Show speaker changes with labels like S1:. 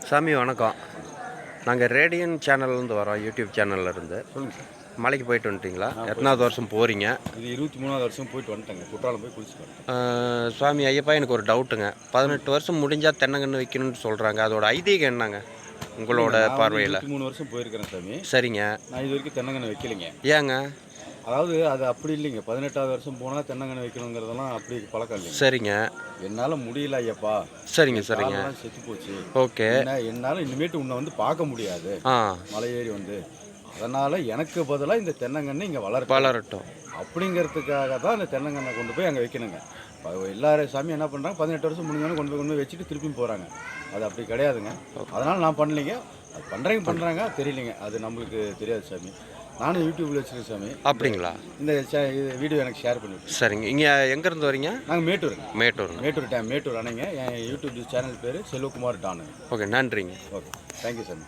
S1: சாமி வணக்கம். நாங்கள் ரேடியன் சேனல்லேருந்து வரோம், யூடியூப் சேனல்லேருந்து.
S2: சொல்லுங்கள் சார்.
S1: மலைக்கு போயிட்டு வந்துட்டிங்களா? எத்தனாவது வருஷம் போகிறீங்க?
S2: இது 23வது வருஷம் போயிட்டு வந்துட்டேங்க. குற்றாலம் போய் குளிச்சுட்டு வந்துட்டேன்.
S1: சுவாமி ஐயப்பா, எனக்கு ஒரு டவுட்டுங்க. 18 வருஷம் முடிஞ்சால் தென்னங்கன்று வைக்கணும்னு சொல்கிறாங்க. அதோட ஐதீகம் என்னங்க உங்களோட பார்வையில்?
S2: 23 வருஷம் போயிருக்கிறேன் சாமி.
S1: சரிங்க.
S2: நான் இது வரைக்கும் தென்னங்கன்று வைக்கலைங்க.
S1: ஏங்க?
S2: அதாவது அது அப்படி இல்லைங்க. 18வது வருஷம் போனால் தென்னங்கன்று வைக்கணுங்கிறதெல்லாம் அப்படி பழக்கம் இல்லைங்க.
S1: சரிங்க.
S2: என்னால் முடியல ஐயப்பா.
S1: சரிங்க. சரிங்க.
S2: செத்து போச்சு.
S1: ஓகே.
S2: என்னால் இனிமேட்டு உன்னை வந்து பார்க்க முடியாது மலை ஏறி வந்து. அதனால் எனக்கு பதிலாக இந்த தென்னங்கன்று இங்கே வளரட்டும் அப்படிங்கிறதுக்காக தான் இந்த தென்னங்கன்றை கொண்டு போய் அங்கே வைக்கணுங்க. எல்லாரும் சாமி என்ன பண்ணுறாங்க, 18 வருஷம் முடிஞ்சோன்னு கொண்டு போய் வச்சுட்டு திருப்பியும் போகிறாங்க. அது அப்படி கிடையாதுங்க. அதனால் நான் பண்ணலைங்க. அது பண்ணுறாங்க தெரியலைங்க. அது நம்மளுக்கு தெரியாது சாமி. நானும் யூடியூப்பில் வச்சுருக்கேன் சாமி.
S1: அப்படிங்களா?
S2: இந்த வீடியோ எனக்கு ஷேர் பண்ணிவிட்டு.
S1: சரிங்க. இங்கே எங்கேருந்து வரீங்க?
S2: நாங்கள் மேட்டூருங்க.
S1: மேட்டூர்
S2: மேட்டூர் அணைங்க. என் யூடியூப் சேனல் பேர் செல்வகுமார் டானு.
S1: ஓகே, நன்றிங்க.
S2: ஓகே, தேங்க்யூ சாமி.